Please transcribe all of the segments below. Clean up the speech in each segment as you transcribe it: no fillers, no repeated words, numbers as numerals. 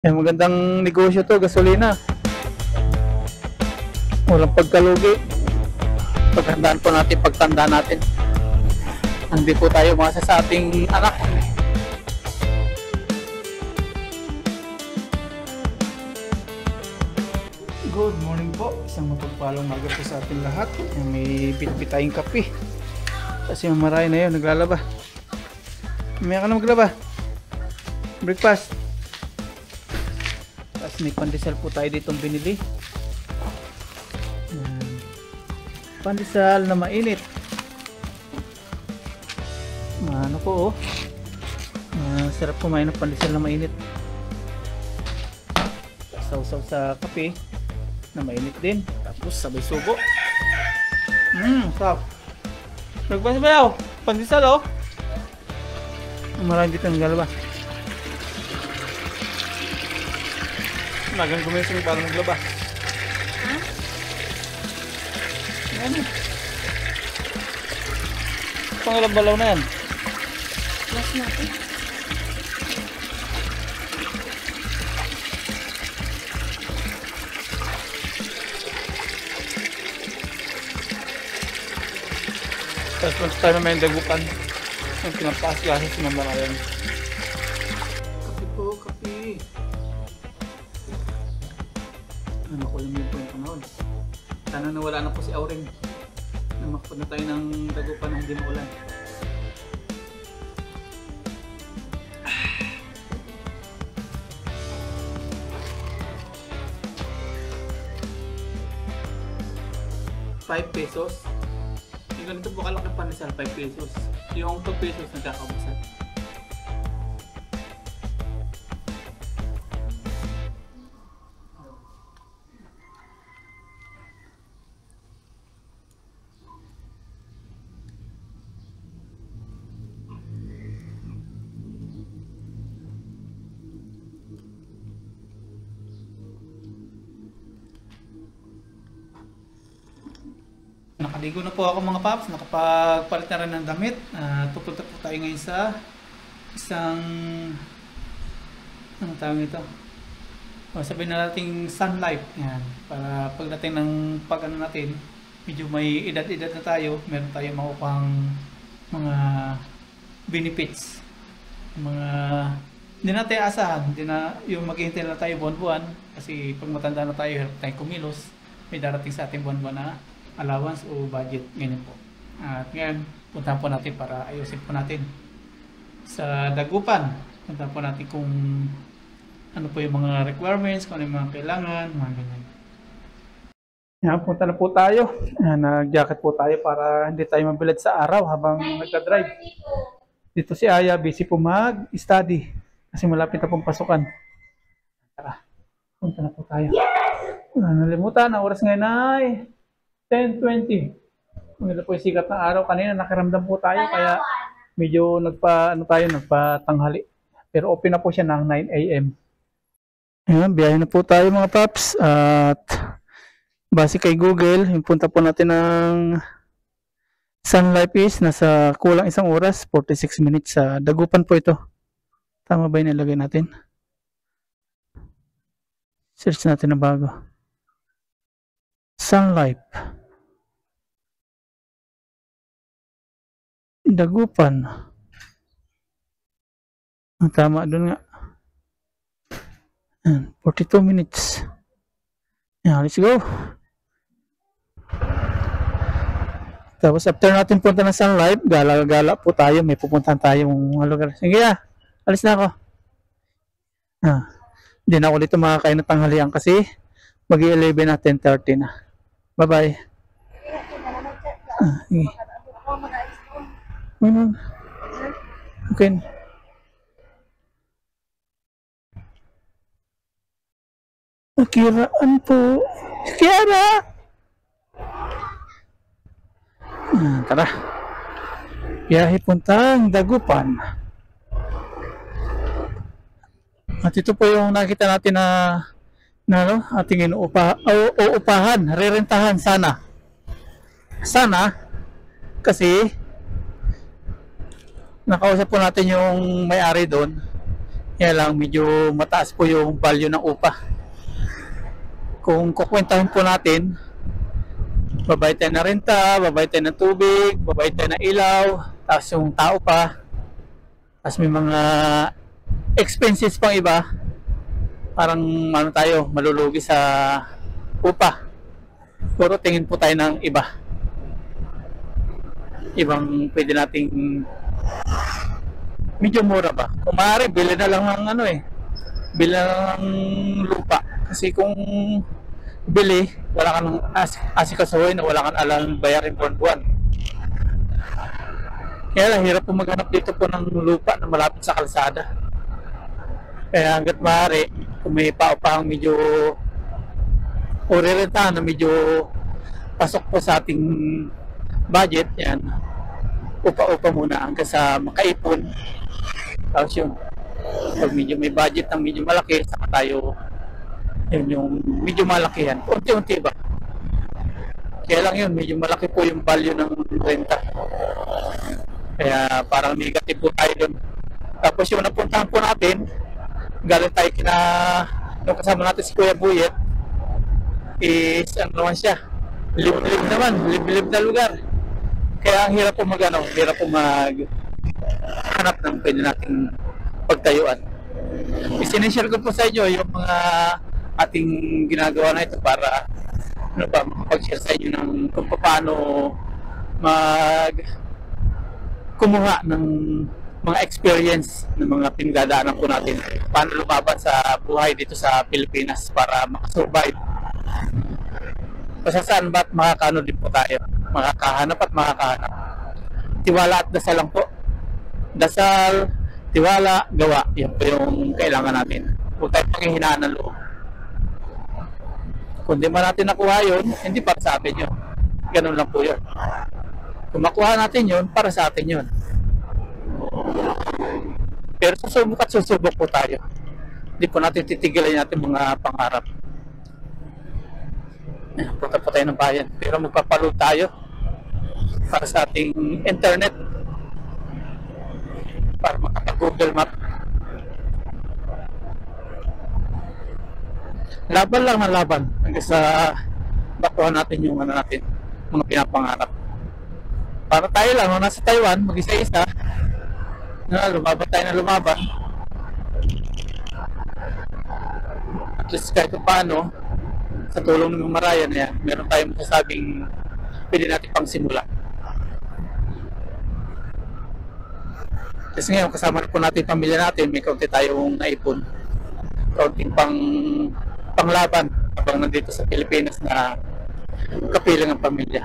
Magandang negosyo to, gasolina. Walang pagkalugi. Paghandaan po natin, pagtanda natin. Hindi po tayo masa sa ating anak. Good morning po. Isang mapagpalang umaga po sa ating lahat. May bitbit tayong kape. Kasi mamaray na yun, naglalaba. May ka na maglaba. Breakfast. Tapos may pandesal po tayo ditong binili. Pandesal na mainit. Ano po oh. Sarap kumain ng pandesal na mainit. Sausaw sa kape na mainit din. Tapos sabay subo. Sarap. Breakfast ba yaw? Pandesal oh. Marami dito ng galaba. Magang gumising para maglaba. Ano? Pangalang balaw na yan. Last natin. Tapos lang tayo na may dagupan. Yung pinapaas kasi si Mama Ryan. Kape po, kape. Ano ko lang po yung panahon. Sana nawala na po si Auring. Namakapag na tayo ng dagupan na hindi maulan. ₱5. Yung ganito po kalaki pandesal, ₱5. Yung ₱2 nagkakabusan. Nakaligo na po ako mga paps, nakapagpalit na rin ng damit. Pupunta po tayo ngayon sa isang anong tawag nito? Sabihin na natin Sun Life. Yan. Para pagdating ng pag-ano natin, medyo may edad-edad na tayo, meron tayong makukuhang mga benefits. Mga hindi natin asahan, hindi na yung maghihintay na tayo buwan-buwan kasi pag matanda na tayo, hirap tayong kumilos, may darating sa ating buwan-buwan na allowance o budget, ganyan po. At ngayon, puntahan po natin para ayusin po natin sa dagupan. Puntahan po natin kung ano po yung mga requirements, kung ano yung mga kailangan, mga ganyan. Yan, punta na po tayo. Nag-jacket po tayo para hindi tayo mabilad sa araw habang nagka-drive. Dito si Aya, busy po mag-study kasi malapit na pong pasukan. Tara, punta na po tayo. Nalimutan, ang oras ngayon ay 10:20. Kung ito po yung sikat ng araw, kanina nakiramdam po tayo kaya medyo nagpatanghali. Pero open na po siya ng 9 AM. Ayan, biyahe na po tayo mga paps. At base kay Google, yung punta po natin ng Sun Life is nasa kulang 1 oras, 46 minutes sa Dagupan po ito. Tama ba yung nilagay natin? Search natin na bago. Sun Life. Dagupan. Tama doon nga. 42 minutes. Yeah, let's go. Tapos after natin punta ng Sun Life, gala-gala po tayo. May pupuntahan tayong lugar. Sige alis na ako. Hindi na ako dito makakain ng tanghalian kasi mag-11 na 10:30 na. Bye-bye. Sige. Okay. Kiraan po. Kiara! Tara. Biyahe puntang Dagupan. At ito po yung nakita natin na ating uupahan, rerentahan sana. Kasi nakausap po natin yung may-ari doon. Kaya lang medyo mataas po yung value ng upa. Kung kukwentahin po natin, babayad tayo ng renta, babayad tayo ng tubig, babayad tayo ng ilaw, tapos yung tao pa, tapos may mga expenses pang iba, parang ano tayo, malulugi sa upa. Puro tingin po tayo ng iba. Ibang pwede nating medyo mura ba? Kung maaari, bili na lang ng ano eh. Bili na lang ng lupa. Kasi kung bili, wala ka ng asikasuhin na wala kang alam bayarin buwan-buwan. Kaya lang, hirap po maghanap dito po ng lupa na malapit sa kalsada. Kaya hanggat maaari, kung may paupahang medyo o rerentahan na medyo pasok po sa ating budget, yan, upa-upa muna hanggang sa makaipon. Tapos yun, pag medyo may budget ng medyo malaki, saka tayo yun yung medyo malakihan, unti-unti ba. Kaya lang yun, medyo malaki po yung value ng renta, kaya parang negative po tayo dun. Tapos yung napuntahan po natin, galing tayo kina yung kasama natin si Kuya Buyet, is ano naman siya, liblib naman, liblib na lugar. Kaya ang hirap po hirap po hanap ng pwede nating pagtayuan. Isinishare ko po sa inyo yung mga ating ginagawa na ito para ano ba, makapag-share sa inyo ng kung paano kumuha ng mga experience ng mga pinagdadaanan po natin, paano lumaban sa buhay dito sa Pilipinas para makasurvive. Basta saan ba't makakaano din po tayo, makakahanap at makakahanap. Tiwala at dasal lang po. Dasal, tiwala, gawa. Yan po yung kailangan natin. Huwag tayo panghihinaan ng loob. Kung di man natin nakuha yun, hindi para sa atin yun. Ganun lang po yun. Kung makuha natin yun, para sa atin yun. Pero susubok at susubok po tayo. Hindi po natin titigilan natin mga pangarap. Punta po tayo ng bayan, pero magpapaload tayo para sa ating internet para makapag-Google Map. Laban lang ng laban hanggang sa bakuhan natin yung ano natin, mga pinapangarap. Para tayo lang, nung nasa Taiwan, mag-isa-isa, na lumaban tayo na lumaban. At least kahit paano, sa tulong ng Marayan, yan, meron tayong masasabing pwede natin pang simula. Kasi ngayon, kasama po natin pamilya natin, may kaunti tayong naipon. Kaunting panglaban habang nandito sa Pilipinas na kapilang ang pamilya.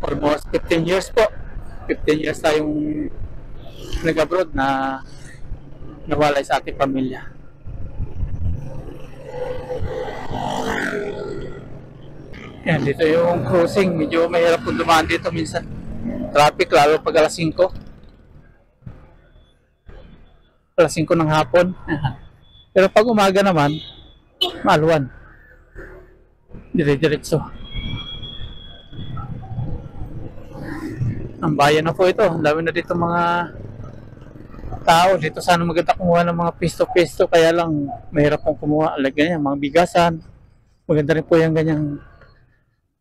Almost 15 years po. 15 years tayong nag-abroad na nawalay sa ating pamilya. Yan, dito yung crossing. Medyo mahirap po dumaan dito minsan. Traffic, lalo pag alas 5. Alas 5 ng hapon. Pero pag umaga naman, maluwan. Dire-diretso. Ang bayan na po ito. Ang dami na dito mga tao. Dito sana maganda kumuha ng mga pisto-pisto. Kaya lang, mahirap pong kumuha. Like ganyan, mga bigasan. Maganda rin po yung ganyang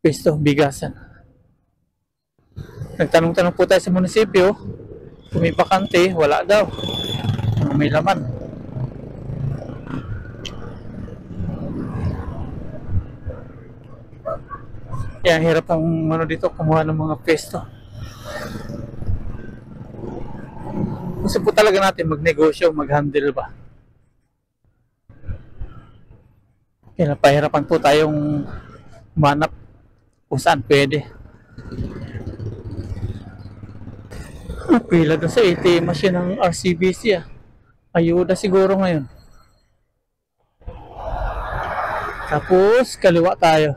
pisto, bigasan. Nagtanong-tanong po tayo sa munisipyo. Kung may bakante, wala daw. May laman. Kaya hirap ang dito kumuha ng mga pisto. Gusto po talaga natin magnegosyo, mag-handle ba? Kaya pahirapan po tayong manap kung saan pwede. Pila doon sa ATM machine ng RCBC. Ayuda siguro ngayon. Tapos kaliwa tayo.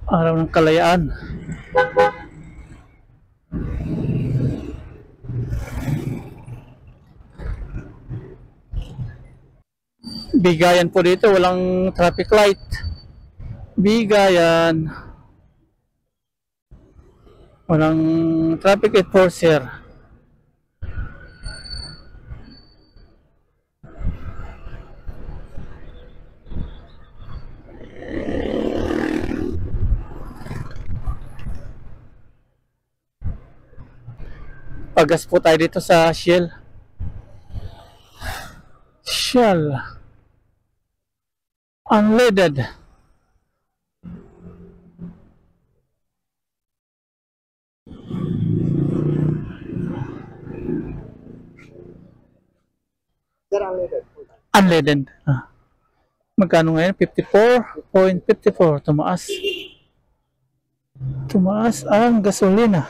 Araw ng Kalayaan. Bigayan po dito, walang traffic light. Bigayan. Walang traffic enforcer. Pagas po tayo dito sa Shell. Shell. Unleaded. Unleaded. Magkano ngayon? 54.54. Tumaas. Tumaas ang gasolina.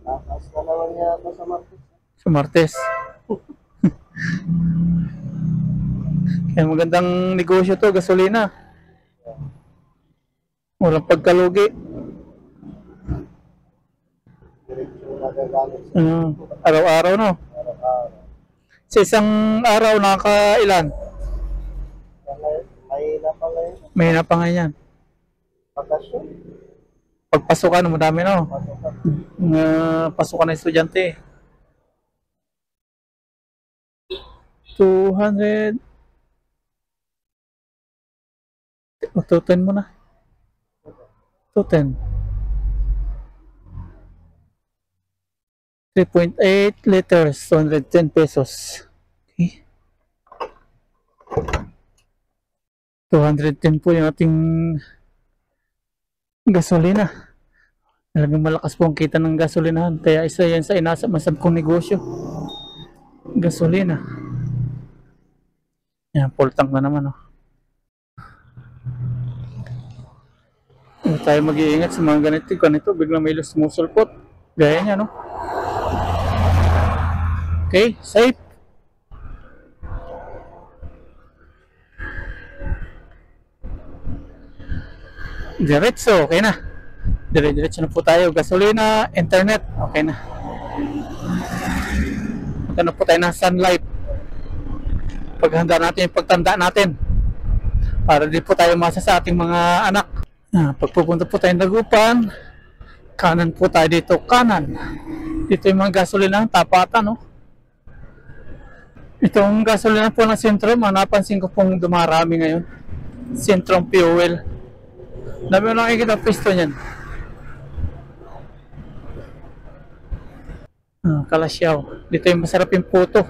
Taas na naman yata sa market. Sa Martes. Kaya magandang negosyo to, gasolina. Walang pagkalugi. Diretso nagagamit sa Araw-araw, no? araw-araw. Sa isang araw, nakakailan? May na pala yun. May na pa nga yan. Bakasyon. Pagpasukan, madami, no? Pasukan. Pasukan ng estudyante. 200. O, 210 mo na. 210. 3.8 liters, 210 pesos. Okay. 210 po yung ating gasolina. Talagang malakas po ang kita ng gasolinahan. Kaya isa yan sa inasap-masap kong negosyo. Gasolina. Yan, full tank na naman. Oh. Hindi tayo mag-iingat sa mga ganito. Biglang may sumusulpot. Gaya niya, no? Okay, safe. Diretso, okay na. Diretso na po tayo. Gasolina, internet, okay na. Magkano po tayo ng Sun Life. Paghanda natin yung pagtanda natin. Para di po tayo masa sa ating mga anak. Pagpupunta po tayo Dagupan, kanan po tayo dito, kanan. Dito yung mga gasolina, tapatan, no? Itong gasolina po ng Sentrum, napansin ko pong dumarami ngayon. Sentrum Fuel. Dami mo nakikita pisto niyan. Kalasyaw. Dito yung masarap yung puto.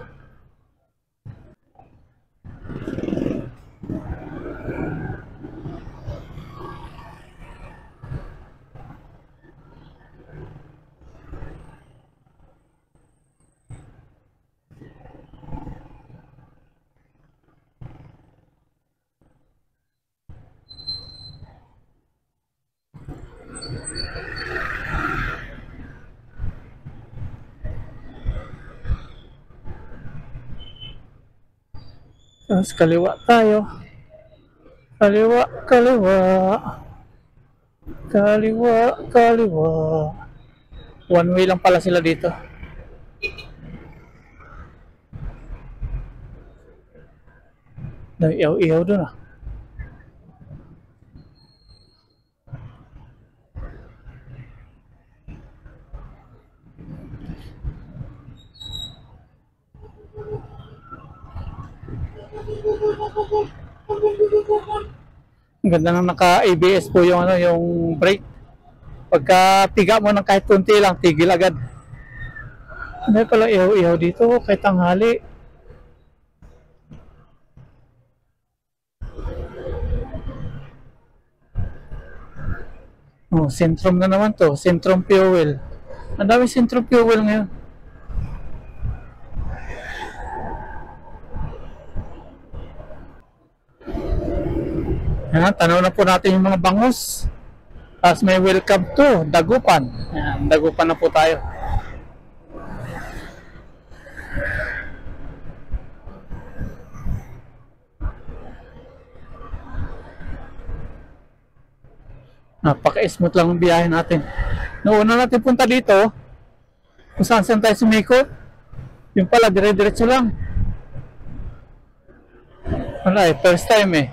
Tapos kaliwa tayo. Kaliwa, kaliwa. Kaliwa, kaliwa. One way lang pala sila dito. Nag-ihaw-ihaw doon ah. Ang ganda ng naka-ABS po yung ano, yung brake. Pagka tiga mo ng kahit kunti lang, tigil agad. Ano pala ihaw-ihaw dito kahit tanghali. Oh, Sentrum na naman to, Sentrum Fuel. Ang dami Sentrum Fuel ngayon. Yan, tanaw na po natin yung mga bangus. Tapos may welcome to Dagupan. Yan, Dagupan na po tayo. Napaka-smooth lang ang biyahe natin. Noong natin punta dito, kung saan tayo sumikot, yung pala, dire-diretso lang. Wala eh, first time eh.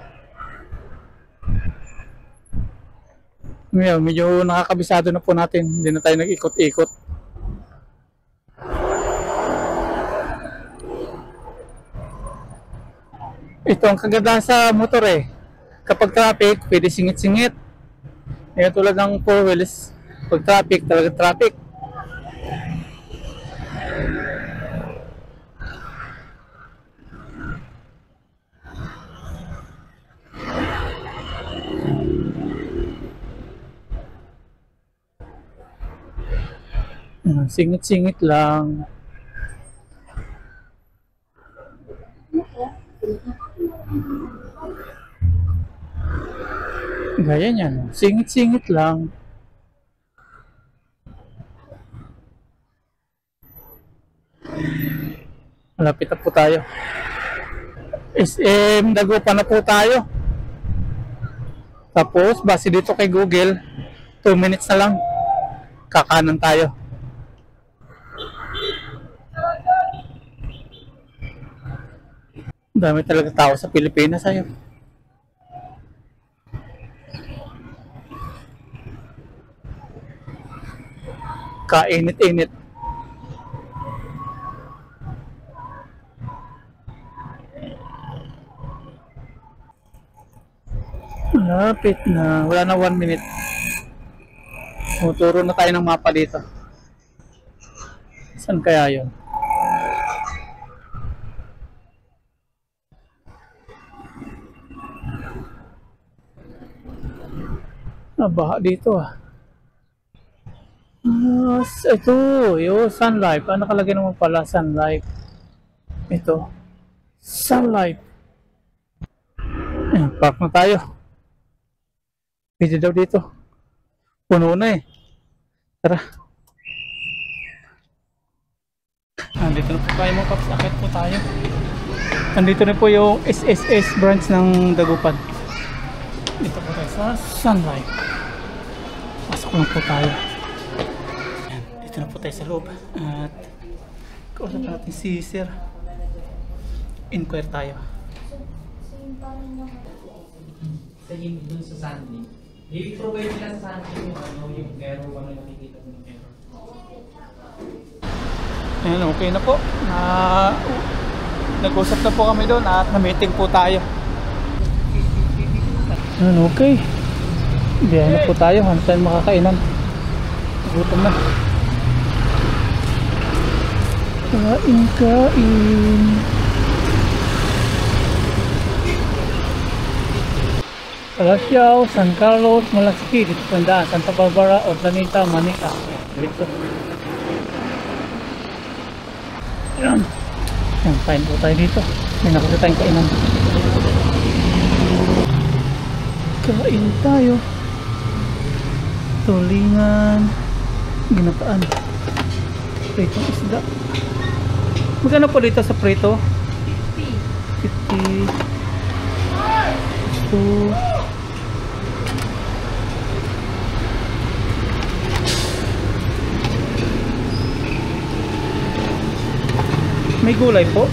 Ngayon, medyo nakakabisado na po natin. Hindi na tayo nag-ikot-ikot. Ito ang kagandahan sa motor eh. Kapag traffic, pwede singit-singit. Ngayon tulad ng four wheels, pag traffic, talagang traffic. Singit-singit lang. Gaya niyan, singit-singit lang. Malapit na po tayo. SM Dagupan na po tayo. Tapos, base dito kay Google, 2 minutes na lang. Kakanan tayo. Dami talaga tao sa Pilipinas ayo. Kainit-init. Lapit na. Wala na 1 minute. Tuturo na tayo ng mapa dito. Saan kaya yun? Baha dito ah. Ito, yung Sun Life. Ano nakalagay naman pala Sun Life? Ito. Sun Life. Ayan, park na tayo. Pwede daw dito. Puno na eh. Tara. Nandito na po tayo mga paps. Akit po tayo. Nandito na po yung SSS branch ng Dagupan. Dito po tayo sa Sun Life. Pasok lang po tayo. Ayan, dito na po tayo sa loob. At kausap natin si Sir. Inquire tayo. Sige, dun sa Sunday. I-provide nila sa Sunday yung ano, yung error, ano yung nakikita mo yung error. Ayan, okay na po. Nag-usap na po kami doon at na-meeting po tayo. Ayan, okay. Biyahe na po tayo. Ano tayo makakainan? Gutom na. Kain. Palaciao, San Carlos, Malaski, dito Tandaan, Santa Barbara, Ordanita, Manila. Dito. Ayan. Ayan, kain po tayo dito. May nakita tayong kainan. Kain tayo. Tulingan. Ginataan. Pritong isda. Magkano po dito sa prito? 50. 50. May gulay po.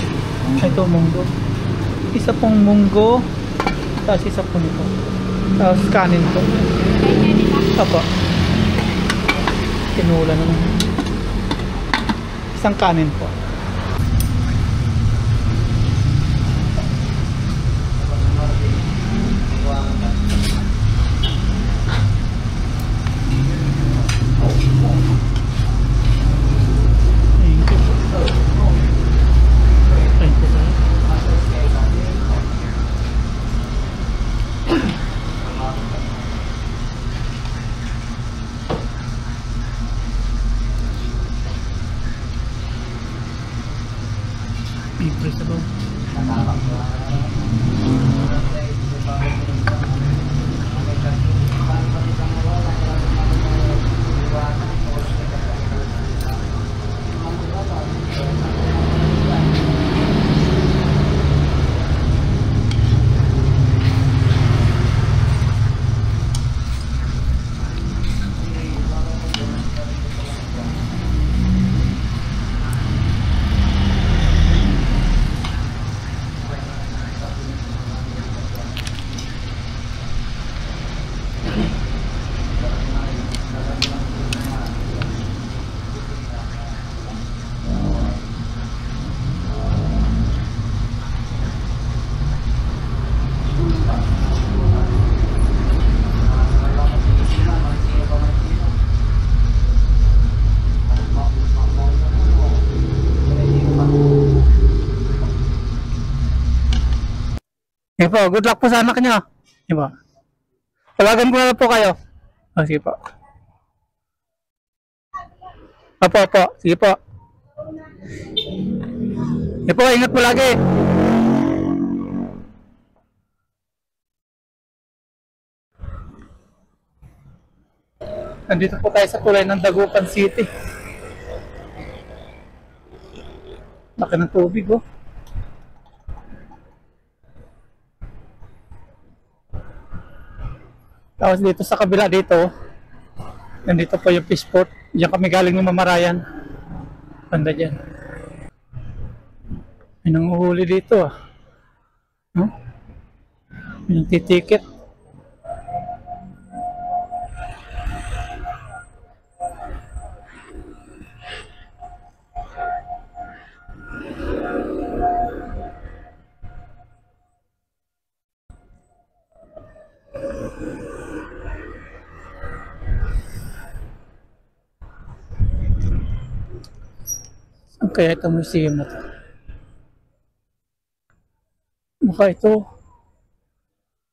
Ito munggo. Isa pong munggo. Tapos isa po nito. Tapos kanin po. Apa. Tinula naman. Isang kanin po. Sige po, good luck po sa anak niyo. Sige po. Tawagan ko na lang po kayo. Sige po. Opo. Sige po. Sige po, ingat po lagi. Nandito po tayo sa tulay ng Dagupan City. Laki ng tubig, oh. Tapos dito sa kabila dito, nandito po yung fishport. Diyan kami galing ng Mamarayan. Banda dyan. May nanguhuli dito, ah. Huh? May nagtitiket. Saan kaya itong museum na to?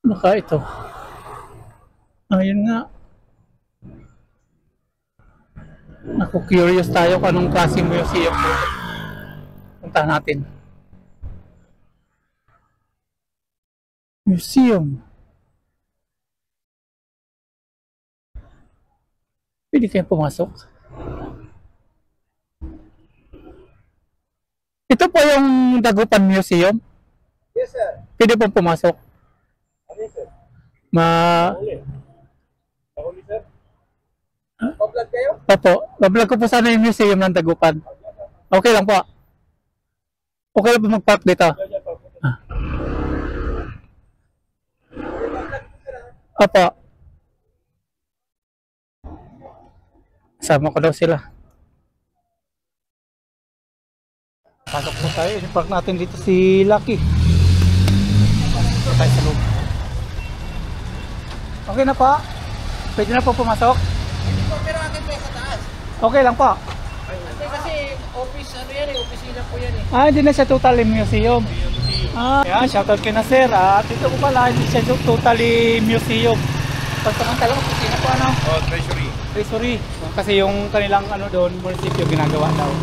Baka ito. Ayun nga. Naku, curious tayo kung anong klaseng museum to. Punta natin. Museum. Pwede kayong pumasok? Ito po yung Dagupan Museum. Yes, sir. Pwede po pumasok. Ano yun, sir? Mahuli, sir? Pa-vlog kayo? Opo. Bablog ko po sana yung museum ng Dagupan. Okay lang po. Okay lang po mag-park dito. Opo. Sama ko daw sila. Pasok po tayo. I-park natin dito si Lucky. Ito tayo sa loob. Okay na po. Pwede na po pumasok. Hindi po, pero akin po sa taas. Okay lang po. Kasi office, ano yan eh, opisina po yan eh. Hindi na siya totally museum. Yan, shoutout kay na sir. Dito ko pala, hindi siya totally museum. Pagkamantalang opisina po ano? Treasury. Treasury. Kasi yung kanilang ano doon, munisipyo ginagawa daw.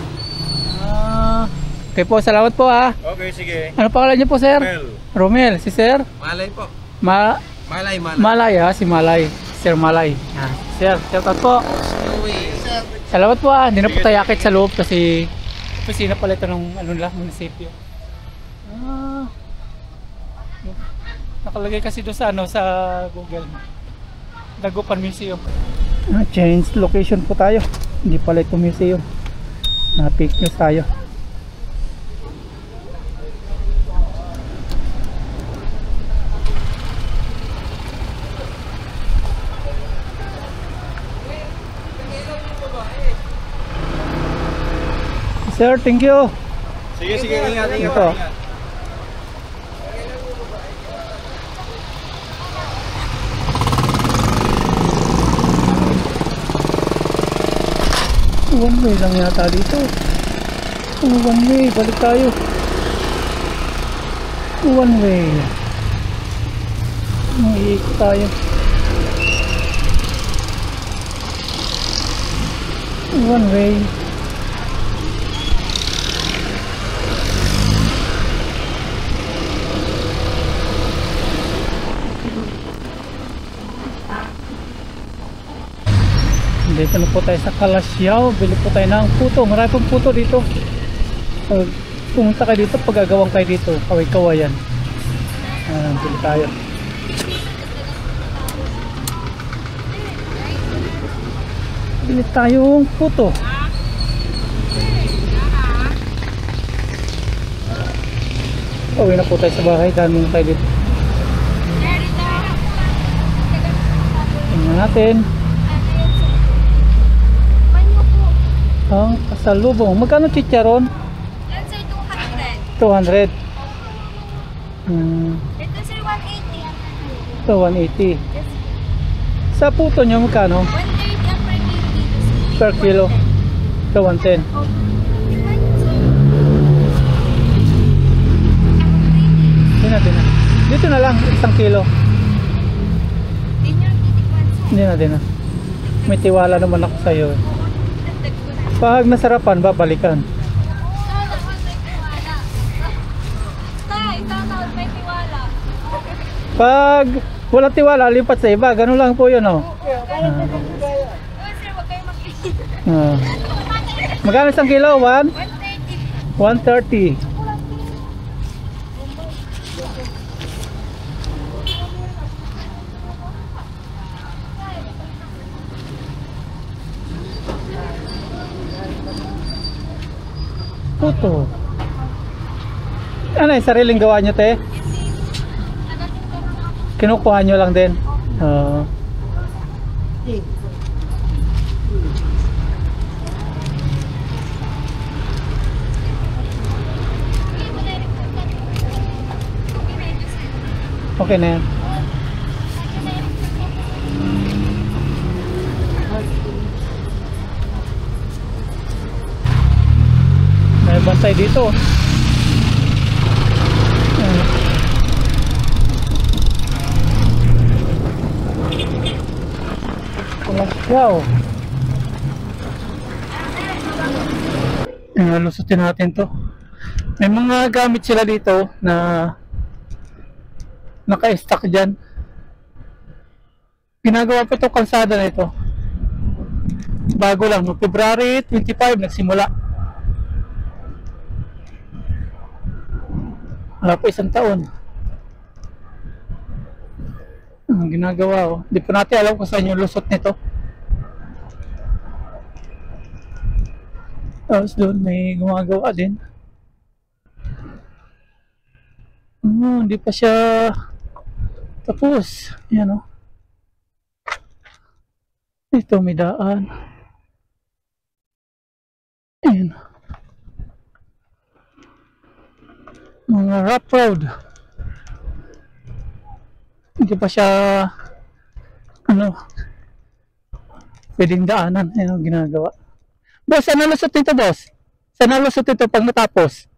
Okay po, salamat po Okay, sige. Ano pangalan niyo po sir? Romel. Si sir? Malay po. Malay. Malay. Si Malay. Sir Malay. Sir, shoutout po. Sir. Salamat po Hindi na po tayo akit sa loob kasi opisina pala ito ng ano nila, munisipyo. Nakalagay kasi doon sa ano sa Google. Dagupan Museum. Change location po tayo. Hindi pala ito museum. Na-fake news tayo. Sir, thank you. Sige, ingat. Ito. One way lang yata dito. One way, balik tayo. One way. Iikot tayo. One way. Dito na po tayo sa Calasiao. Bili po tayo ng puto. Marami pong puto dito. Pag pumunta kayo dito, paggagawang kayo dito, kaway-kawayan. Bili tayo. Bili tayong puto. Uwi na po tayo sa bahay. Dami na tayo dito. Tingnan natin. Ang pasalubong. Magkano chicharon? Yan sir, 200. 200. Ito sir, 180. Ito, 180. Sa puto nyo, magkano? 130 ang per Per kilo. kilo dito. Ito, 110. Oh. Din na. Dito na lang, 1 kilo. Din yung titikman sa. Hindi na din na. May tiwala naman ako sa'yo. Dagdag ko na. Pag nasarapan, babalikan. Sana all may tiwala. Tay, sana all may tiwala. Pag wala tiwala, lipat sa iba. Ganun lang po yun, oh. Oh, sir, wag kayo makikita. Ah. Magkano 1 kilo? 130. 130. Puto. Ano yung sariling gawa nyo, te? Kinukuha nyo lang din? Oo. Okay na yan. May bantay dito. Ayan. Wow. Lusutin natin to. May mga gamit sila dito na naka-stack dyan. Ginagawa pa itong kalsada na ito. Bago lang, no? February 25 nagsimula. Wala pa 1 taon. Ang ginagawa, oh. Hindi pa natin alam kung saan yung lusot nito. Tapos doon may gumagawa din. Hindi pa siya tapos. Yan, oh. Ito may daan. Ayan. Mga rough road. Hindi pa siya pwedeng daanan. Ayan ang ginagawa. Boss, saan nalusot ito, boss? Saan nalusot ito pag natapos?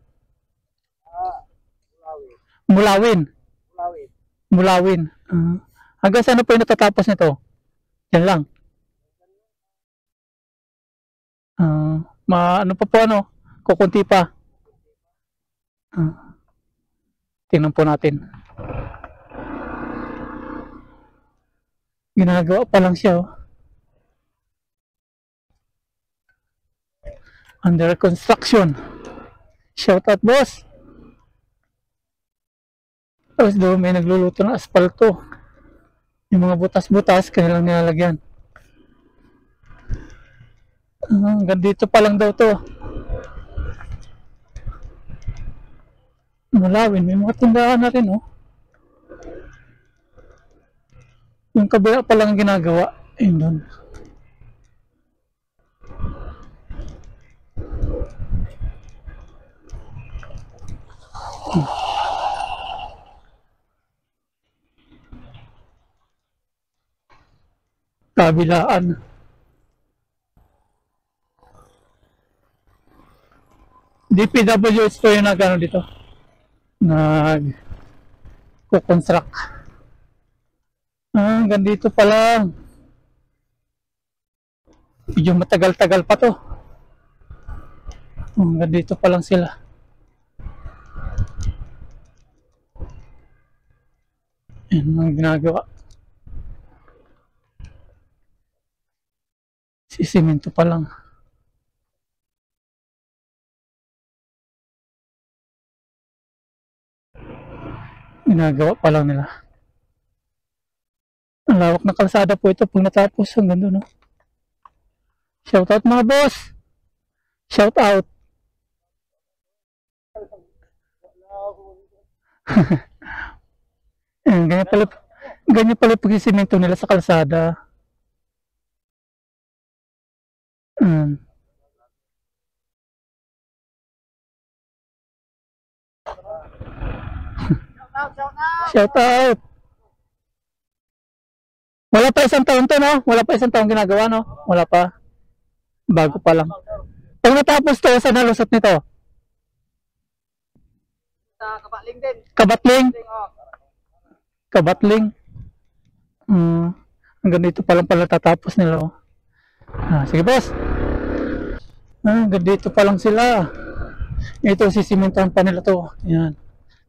Mulawin. Mulawin. Hanggang saan na po yung natatapos nito? Yan lang. Ano pa po, kukunti pa. Tingnan po natin. Ginagawa pa lang siya, oh. Under construction. Shout out, boss. Tapos doon may nagluluto ng asfalto. Yung mga butas-butas kanilang nilalagyan. Hanggang dito pa lang daw to. Mulawin, may mga tindahan na rin, oh. Yung kabila pa lang ginagawa. Ayun doon. Kabilaan. DPWH po yung nag-ano dito. Nag-construct. Hanggang dito pa lang. Medyo matagal-tagal pa to. Hanggang dito pa lang sila. Yan ang ginagawa. Sisimento pa lang. Ginagawa pa lang nila. Ang lawak na kalsada po ito pag natapos hanggang doon, no? Shout out mga boss. Shout out. Ganyan pala pag-isimento nila sa kalsada. Shout out. Wala pa 1 taon to, no? Wala pa 1 taon ginagawa, no? Wala pa. Bago pa lang. Pag natapos to, saan nalusot nito? Sa Kabatling din. Kabatling? Kabatling. Hanggang dito pa lang pala tatapos nila. Oh. Sige boss. Hanggang dito pa lang sila. Ito sisimentohan pa nila to. Yan.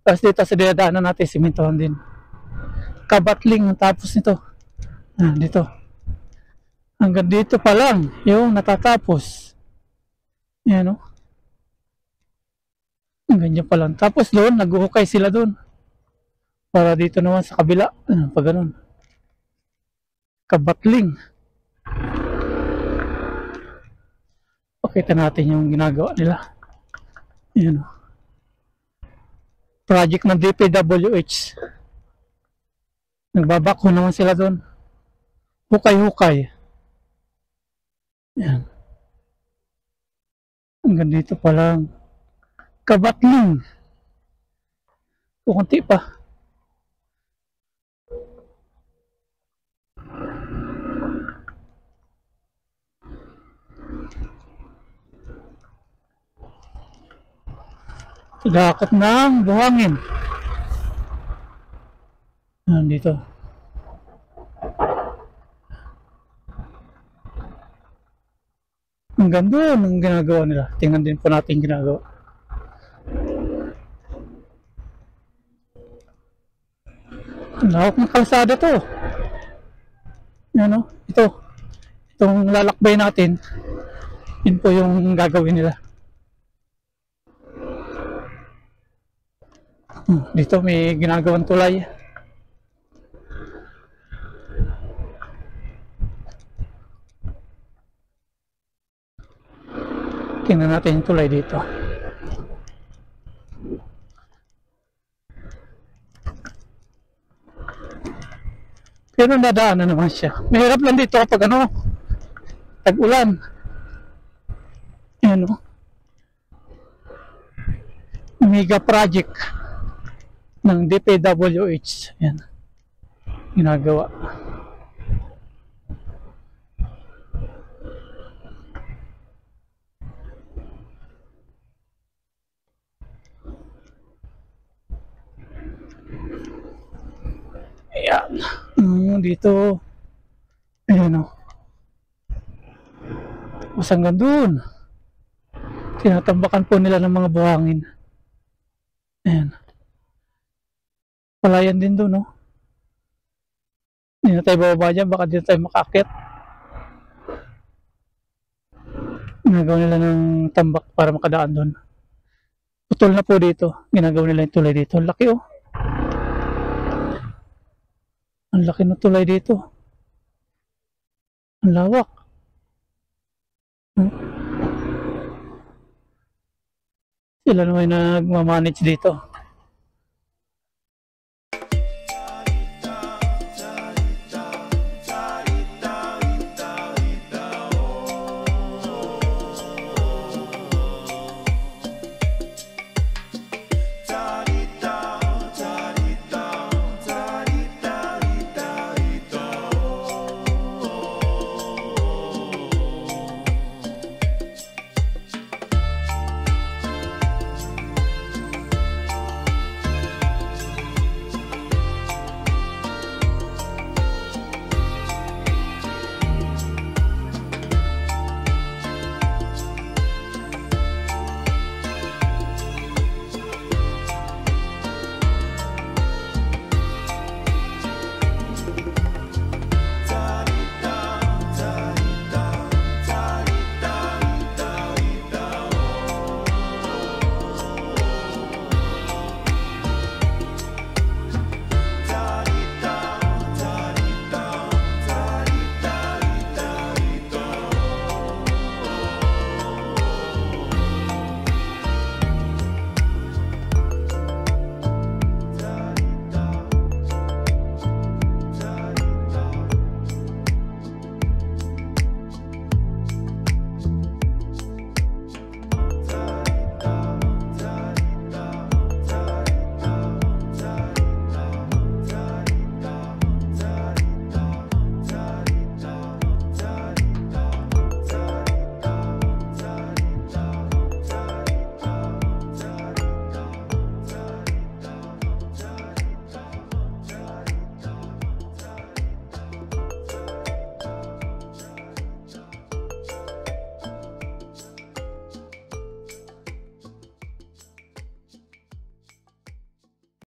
Tapos dito sa dinadaanan natin simentohan din. Kabatling ang tapos nito. Dito. Hanggang dito pa lang yung natatapos. Yan o. Ganyan pa lang. Tapos doon, naghuhukay sila doon. Para dito naman sa kabila. Pag ganun. Kabatling. Pakita natin yung ginagawa nila. Yan o. Project ng DPWH. Nagbabako naman sila doon. Hukay-hukay. Yan. Hanggang dito pa lang. Kabatling. Kunti pa. Dakot ng buhangin. Dito. Hanggang doon ang ginagawa nila. Tingnan din po natin ginagawa. Lawak ng kalsada to. Yan o. Ito. Itong lalakbay natin. Yun po yung gagawin nila. Dito may ginagawang tulay. Tingnan natin yung tulay dito. Pero nadaanan naman siya. Mahirap lang dito kapag tag-ulan. Yan o. Mega project ng DPWH. Yan. Ginagawa. Ayan. Dito. Ayan o. Tapos hanggang doon. Tinatambakan po nila ng mga buhangin. Ayan. Palayan din doon, no? Hindi na tayo bababa dyan, baka dito tayo makakit. Ginagawa nila ng tambak para makadaan doon. Putol na po dito. Ginagawa nila yung tulay dito. Ang laki, oh. Ang laki ng tulay dito. Ang lawak. Sila naman nagmamanage dito.